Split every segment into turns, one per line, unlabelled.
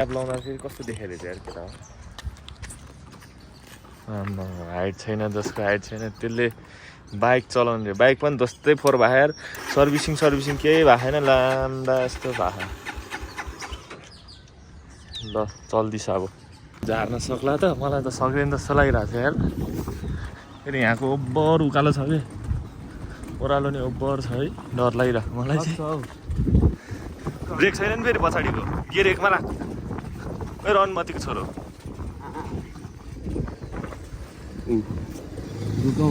tab लाउँदा फेरि कस्तो देखाइदियो यार केटा हाइट छैन जसको हाइट छैन त्यसले बाइक चलाउने बाइक पनि जस्तै 4x सर्भिसिङ केही भएको छैन लाम्दा यस्तो भएको ल चल्दैछ अब झार्न सक्ला त मलाई त सक्दैन जस्तो लागिरहेको छ यार फेरि यहाँको ओभर उकालो छ कि ओह्रालो नि ओभर छ है डर लागिरहेको मलाई चाहिँ ब्रेक छैन नि फेरि पछाडिको गियर एकमा राख मेरो अनुमतिको छोरो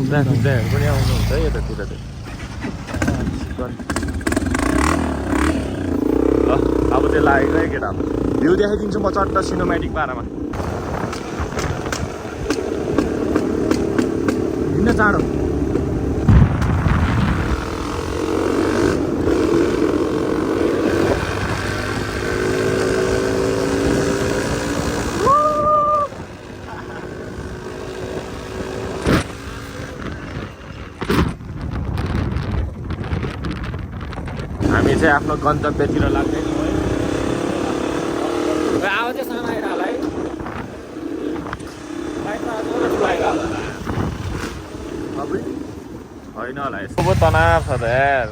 ड्राइभर पनि आउनुहुन्छ है यतातिर चाहिँ ल अब त्यो लागेको है केटा भ्यू देखाइदिन्छु म चट्ट सिनेमेटिक पारामा हिँड्न चाँडो हामी चाहिँ आफ्नो गन्तव्यतिर लाग्दैन है अब चाहिँ सानो आइरहला है होइन होला यस्तो पो तनाव छ त यार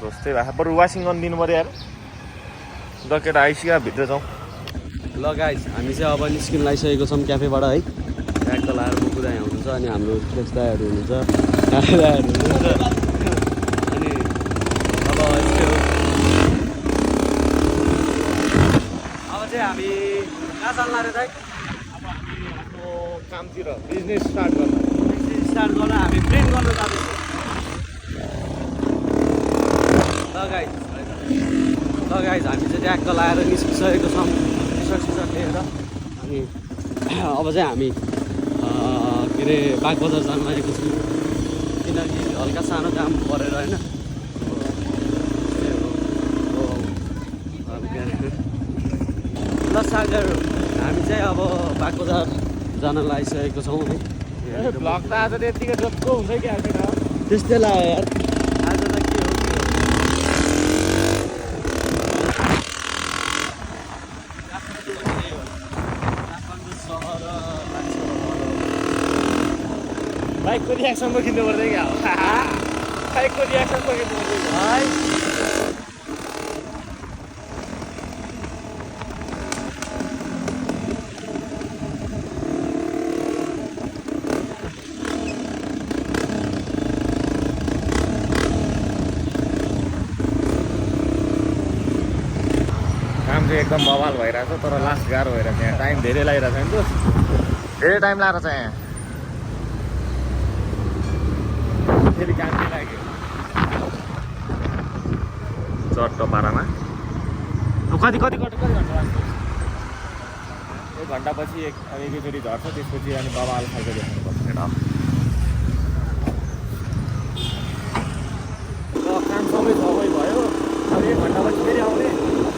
जस्तै भएको बरु वासिङ गर्नु दिनु पऱ्यो यार जकेट आइसक्यो भित्र जाउँ
ल गाइस हामी चाहिँ अब निस्किन लागिसकेको छौँ क्याफेबाट है ब्याग त लाएर बुकु दाइ हुनुहुन्छ अनि हाम्रो फ्लेक्स दाइहरू हुनुहुन्छ दाइहरू हुनुहुन्छ अनि अब चाहिँ हामी कहाँ जान्ला रे दाइ
अब हामी आफ्नो कामतिर बिजनेस स्टार्ट गर्न
हामी प्लेन गर्न जाँदैछौँ ल गाइस हामी चाहिँ ट्याक्क लाएर निस्किसकेको छौँ टिसर्ट लिएर अनि अब चाहिँ हामी के अरे बागबजार जानु लागेको छौँ किनकि हल्का सानो काम परेर होइन ल सागर हामी चाहिँ अब बागबजार जान लागिसकेको छौँ है
ब्लग त आज त्यतिकै जस्तो हुन्छ कि केटा
त्यस्तै लाग्यो यार आज त के हो
बाइकको रियाक्सन बोकिनु पर्दै क्या हो बाइकको रियाक्सन बोकिनु पर्दै
है
एकदम बवाल भइरहेछ तर लास्ट गाह्रो भइरहेछ यहाँ टाइम धेरै लागिरहेछ नि त धेरै टाइम लागेर छ यहाँ फेरि काम चाहिँ लाग्यो चट्ट पारामा कति घन्टा लाग्छ 1 घन्टापछि एकैचोटि झर्छ त्यसपछि अनि बवाल खालको देख्नुपर्छ केटा काम सबै भयो अब 1 घन्टापछि फेरि आउने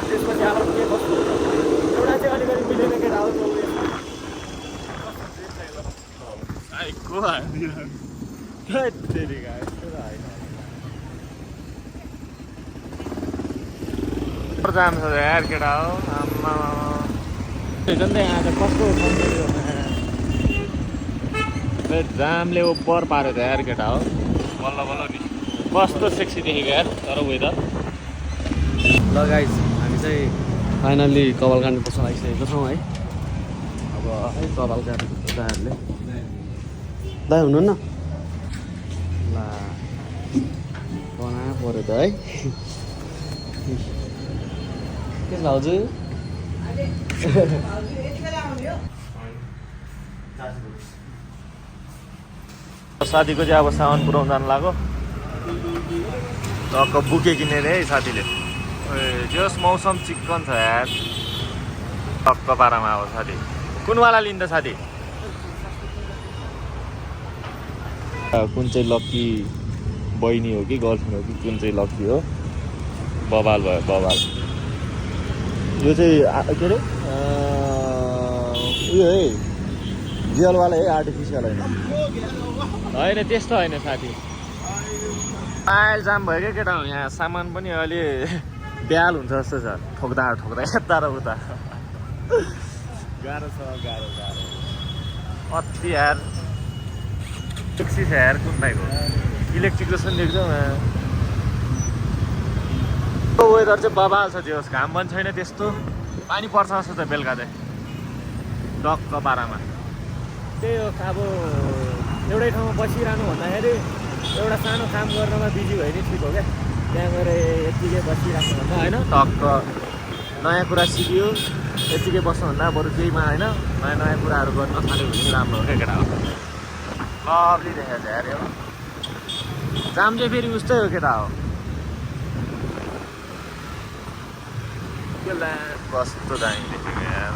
त्यसपछि अब के कस्तो एउटा चाहिँ अलिकति मिलेन केटा हो जाम छ यार केटा हो आम्मा यहाँ त कस्तो जामले ओभर पाऱ्यो त यार केटा हो बल्ल नि कस्तो सेक्सी देखेको यार तर वेदर
ल गाइस हामी चाहिँ फाइनल्ली कपाल काट्नु पर्छ लागिसकेको छौँ है अब है कपाल काटेको दाइहरूले दाइ हुनुहुन्न ल बना पऱ्यो त है के छ भाउजू
साथीको चाहिँ अब सामान पुऱ्याउनु जानु लाग्यो टक्क बुके किने रे है साथीले जस मौसम चिकन छ यार टक्क पारामा अब साथी कुनवाला लिन्छ साथी कुन चाहिँ लक्की बहिनी हो कि गर्लफ्रेन्ड हो कि कुन चाहिँ लक्की हो बवाल भयो बवाल यो चाहिँ के अरे उयो है रियलवाला है आर्टिफिसियल होइन त्यस्तो होइन साथी आयल जाम भयो क्या केटा यहाँ सामान पनि अहिले ब्याल हुन्छ जस्तो छ ठोक्दा यता र उता गाह्रो छ गाह्रो अति यार ट्याक्सी छ यार कुन बाइकको इलेक्ट्रिकको छ नि देख्छौ वेदर चाहिँ बबाल छ त्यो घाम पनि छैन त्यस्तो पानी पर्छ जस्तो त बेलुका चाहिँ डक्क पारामा त्यही हो अब एउटै ठाउँमा बसिरहनु भन्दाखेरि एउटा सानो काम गर्नमा बिजी भयो नि ठिक हो क्या त्यहाँ गएर यत्तिकै बसिराख्नु भन्दा होइन टक्क नयाँ कुरा सिकियो यत्तिकै बस्नुभन्दा बरु केहीमा होइन नयाँ नयाँ कुराहरू गर्न थाल्यो भने राम्रो हो क्या केटा हो लभली देखेको छ यार यो जाम चाहिँ फेरि उस्तै हो केटा हो कस्तो दामी देखेको यार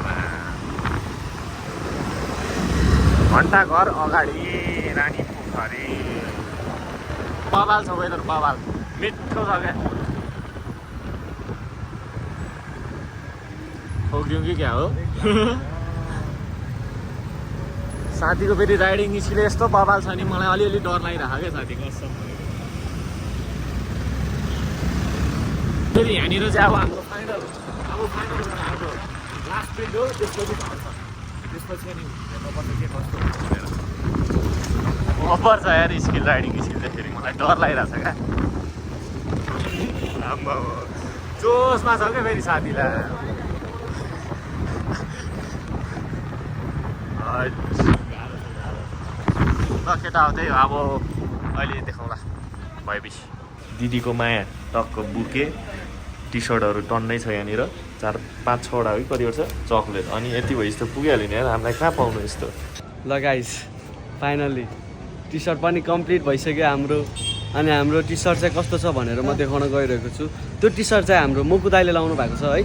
घन्टा घर अगाडि रानी पोखरी बबाल छ वेदर बबाल मिठो छ क्या ठोक्यौँ कि क्या हो साथीको फेरि राइडिङ स्किल यस्तो बबाल छ नि मलाई अलिअलि डर लागिरहेको क्या साथी कसम फेरि यहाँनिर चाहिँ अब हाम्रो फाइनल हाम्रो लास्ट प्रिन्ट हो त्यसपछि त्यसपछि अनि हेर्नुपर्छ के कस्तो भनेर अफर छ यार स्किल राइडिङ स्किल चाहिँ फेरि मलाई डर लागिरहेको छ क्या आम्मा जोसमा छ क्या फेरि साथीलाई केटा हो त्यही हो अब अहिले देखाउँला भएपछि दिदीको माया टक्क बुके टी सर्टहरू टन्नै छ यहाँनिर 4-5-6वटा हो कि कतिवटा छ चक्लेट अनि यति भयो यस्तो पुगिहाल्यो नि यार हामीलाई कहाँ पाउनु यस्तो
ल गाइस फाइनली टी सर्ट पनि कम्प्लिट भइसक्यो हाम्रो अनि हाम्रो टी सर्ट चाहिँ कस्तो छ भनेर म देखाउन गइरहेको छु त्यो टी सर्ट चाहिँ हाम्रो मोकु दाइले लाउनु भएको छ है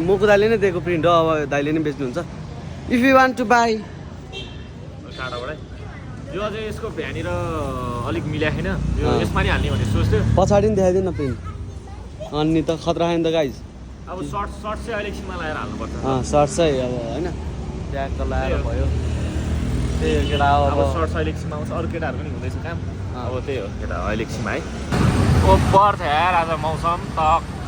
मोकु दाइले नै दिएको प्रिन्ट हो अब दाइले नै बेच्नुहुन्छ if you want to buy
टाढाबाटै यो अझै यसको यहाँनिर अलिक मिलाएको छैन यो यसमा नि हाल्ने भने सोच्थ्यो
पछाडि नि देखाइदिनु न प्रिन्ट अनि त खतरा छैन त गाइज
अब सर्ट चाहिँ अहिले एकछिनमा लगाएर हाल्नुपर्छ
सर्ट चाहिँ अब होइन ट्याग लगाएर भयो त्यही हो केटा
अब सर्ट चाहिँ अहिले एकछिनमा आउँछ अरू केटाहरू पनि हुँदैछ काम अब त्यही हो केटा अहिले एकछिनमा है ओभर छ यार आज मौसम टक्क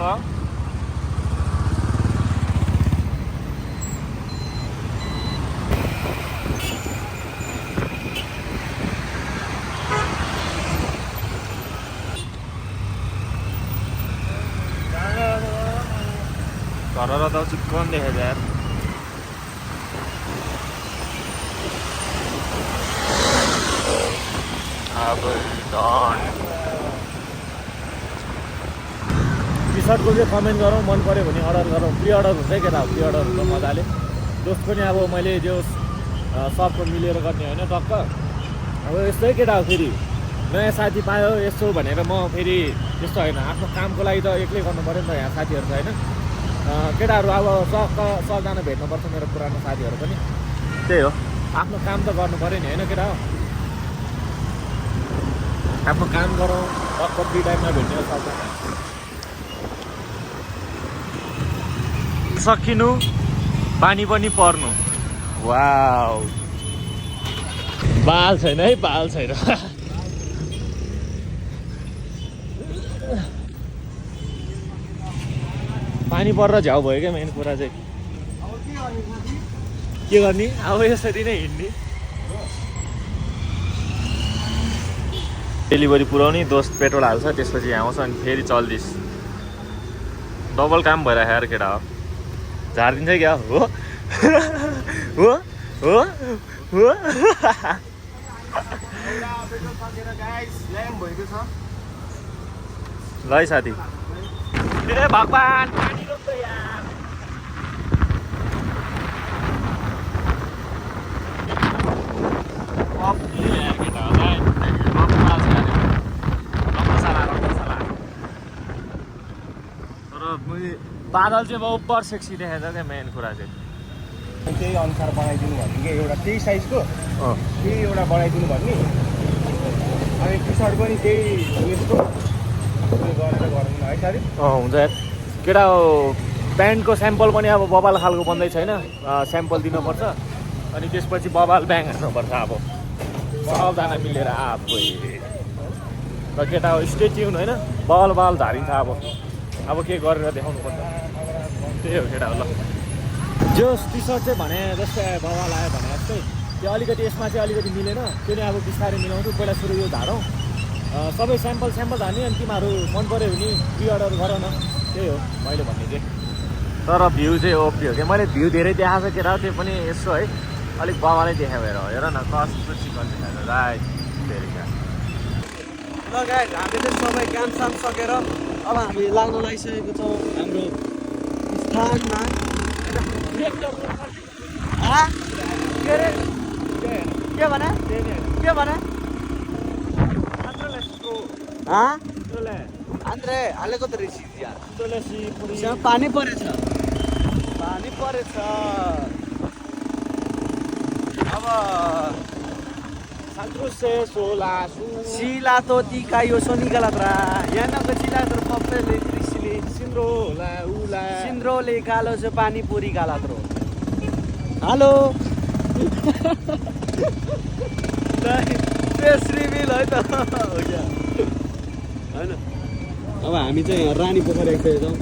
घर त चिक्कन देखेको यार अब टी सर्टको चाहिँ कमेन्ट गरौँ मन पऱ्यो भने अर्डर गरौँ प्रि अर्डर हुन्छ केटा प्रि अर्डर हुन्छ मजाले दोस्त पनि अब मैले जो सबको मिलेर गर्ने होइन टक्क अब यस्तै केटा हो फेरि नयाँ साथी पायो यस्तो भनेर म फेरि त्यस्तो होइन आफ्नो कामको लागि त एक्लै गर्नु पऱ्यो नि त यहाँ साथीहरू छ होइन केटाहरू अब सकजना भेट्नुपर्छ मेरो पुरानो साथीहरू पनि त्यही हो आफ्नो काम त गर्नु पऱ्यो नि होइन केटा हो आफ्नो काम गरौँ टक्क फ्री टाइममा भेट्ने सकजना सकिनु पानी पनि पर्नु वाउ बाल छैन है बाल छैन पानी परेर झ्याउ भयो क्या मेन कुरा चाहिँ के गर्ने अब यसरी नै हिँड्ने डेलिभरी पुऱ्याउने दोस्त पेट्रोल हाल्छ त्यसपछि आउँछ अनि फेरि चल्दिस डबल काम भइरहेको यार केटा हो झारिदिन्छ क्या हो हो हो हो ल है साथी ए भगवान पानी रोक्छ यार बादल चाहिँ ओभर सेक्सी देखेको छ क्या मेन कुरा चाहिँ
त्यही अनुसार बनाइदिनु भन्ने कि एउटा त्यही साइजको त्यही एउटा बनाइदिनु भन्ने अनि टी सर्ट पनि त्यही उयसको गरेर गरौँ न है साथी
हुन्छ यार केटा प्यान्टको स्याम्पल पनि अब बबाल खालको बन्दैछ होइन स्याम्पल दिनुपर्छ अनि त्यसपछि बबाल ब्याङ हान्नुपर्छ अब सबजना मिलेर आफै र केटा स्टे ट्युन होइन बल झारिन्छ अब के गरेर देखाउनु पर्छ त्यही हो केटा हो ल जो टी सर्ट चाहिँ भने जस्तै बाबा लायो भने जस्तै त्यो अलिकति यसमा चाहिँ अलिकति मिलेन त्यो नि अब बिस्तारै मिलाउँछु पहिला सुरु यो धारौँ सबै स्याम्पल धार्ने अनि तिमीहरू मन पऱ्यो भने प्रि अर्डर गर न त्यही हो मैले भन्ने चाहिँ तर भ्यू चाहिँ ओपी हो क्या मैले भ्यू धेरै देखाएको छ केटा त्यो पनि यसो है अलिक बाबाले देखायो भएर हेर न कस्तो चिकन देखाएको राइट धेरै क्या
ल गाइस हामीले सबै कामसाम सकेर अब हामी लाग्न लागिसकेको छौँ हाम्रो स्थानमा के भने आन्द्रे हालेको त रहेछ यार त्यहाँ पानी परेछ अब सिला तो tika yo soni galatra yana ko sila तर पप्पले कृषिले सिन्द्रोले कालो छ पानी पुरी गालात्रो हेलो त्यसरी मिल है त हो क्या हैन अब हामी चाहिँ यहाँ रानी पोखरी आइसकेको छौँ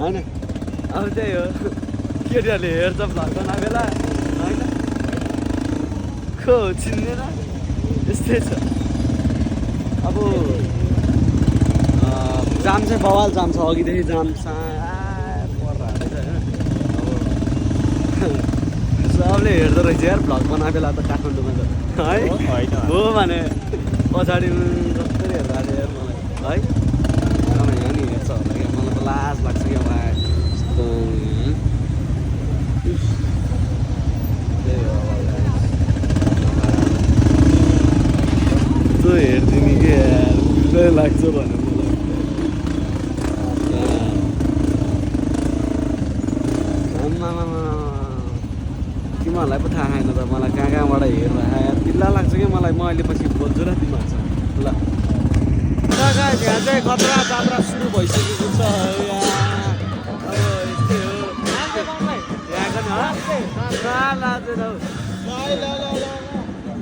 हैन अब चाहिँ हो केटीहरूले हेर्छ भ्लग बना बेला हैन खो चिन्दैन यस्तै छ अब जाम चाहिँ बवाल जाम छ अघिदेखि जाम सबले हेर्दो रहेछ यार भ्लग बना बेला त काठमाडौँमा त है हो भने पछाडि कस्तो हेर्दा यार मलाई है अब यहाँ नि हेर्छ होला क्या मलाई त लाज लाग्छ क्या भाइ यस्तो त्यही हो अब हेरिदिने के यार बुझ्दै लाग्छ भने मलाई तिमीहरूलाई पो थाहा छैन त मलाई कहाँबाट हेर्दा यार पिल्ला लाग्छ कि मलाई म अहिले पछि बोल्छु र तिमीहरूसँग ल यहाँ चाहिँ खतरा जात्रा सुरु भइसकेको छ अब यस्तै हो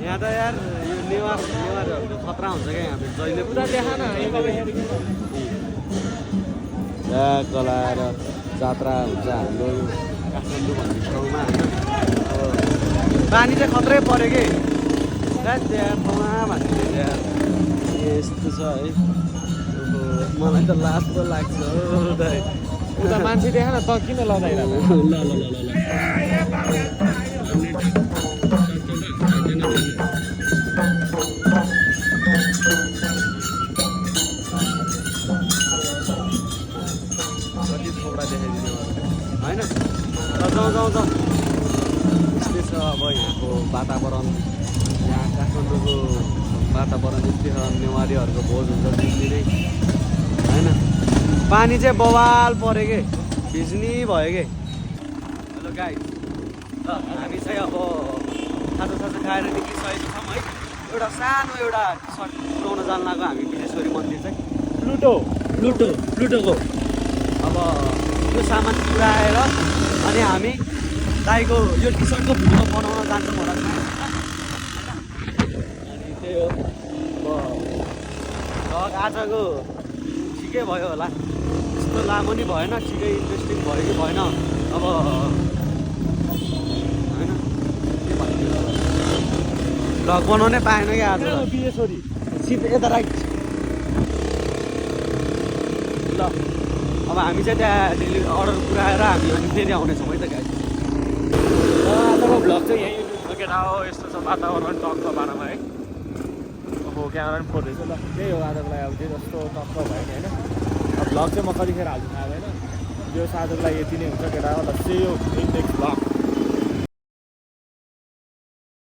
यहाँ त यार यो नेवारहरूको खतरा हुन्छ क्या यहाँ जहिले पुरा देखा न कलाएर जात्रा हुन्छ हाम्रो काठमाडौँ भन्ने ठाउँमा होइन अब पानी चाहिँ खत्रै पऱ्यो कि त्यहाँ ठाउँमा भन्ने यस्तो छ है मलाई त लाज पो लाग्छ हो
मान्छे देखा न त किन लगाइरहेको
ल होइन जाउँ यस्तै छ अब यहाँको वातावरण यहाँ काठमाडौँको वातावरण यस्तै छ नेवारीहरूको भोज हुन्छ दिनदिनै होइन पानी चाहिँ बवाल पऱ्यो कि भिज्नी भयो कि हेलो गाई ल हामी चाहिँ अब खाजा खाएर निक्लिसकेको छौँ है एउटा सानो एउटा सर्ट पुऱ्याउन जान लाग्यो हामी विश्वेश्वरी मन्दिर चाहिँ प्लुटोको अब यो सामान पुऱ्याएर अनि हामी दाइको यो टी सर्टको भिडियो बनाउन जान्छौँ होला अनि त्यही हो अब आजको ठिकै भयो होला त्यस्तो लामो नि भएन ठिकै इन्ट्रेस्टिङ भयो कि भएन अब होइन के भन्नु भ्लग बनाउनै पाएन क्या आज सिट यता राइट ल अब हामी चाहिँ त्यहाँ डेलिभरी अर्डर पुऱ्याएर हामी अनि फेरि आउनेछौँ है त गाई
आजको भ्लग चाहिँ यहीँ केटा हो यस्तो छ वातावरण टक्क बाह्रमा है अब क्यामेरा पनि फोटो छ ल त्यही हो आजको लागि अब त्यही जस्तो टक्क भयो नि होइन अब भ्लग चाहिँ म कतिखेर हाल्छु थाहा भएन यो आजको लागि यति नै हुन्छ केटा ल से यो नेक्स्ट भ्लग